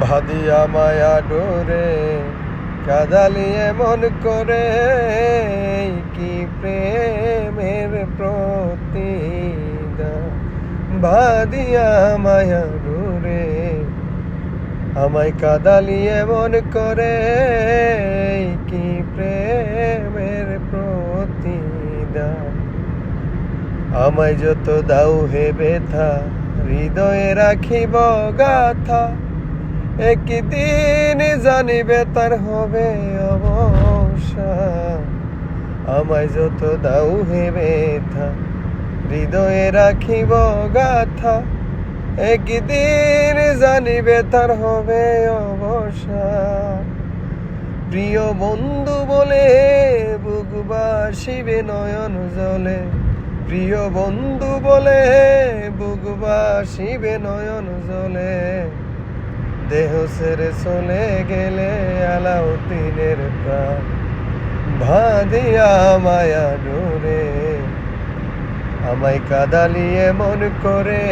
ভাদিয়া মায়া ডোরে কাদালিয়ে মন করে, কি প্রেমের প্রতিদান। ভাদিয়া মায়া ডোরে আমায় কাদালিয়ে মন করে, কি প্রেমের প্রতিদান। আমায় যত দাও হে ব্যথা, হৃদয়ে রাখিব গাথা, একদিন জানিবে তার হবে অবসান। আমায় যত দাও হে ব্যথা, হৃদয়ে রাখিব গাথা, একদিন জানিবে তার হবে অবসান। প্রিয় বন্ধু বলে বুক বাসিবে নয়ন জলে, প্রিয় বন্ধু বলে বুক বাসিবে নয়ন জলে। দেহ ছেড়ে চলে গেলে আলাউদ্দিনের প্রাণ, ভাদিয়া মায়া ডোরে আমায় কাদালিয়ে মন করে,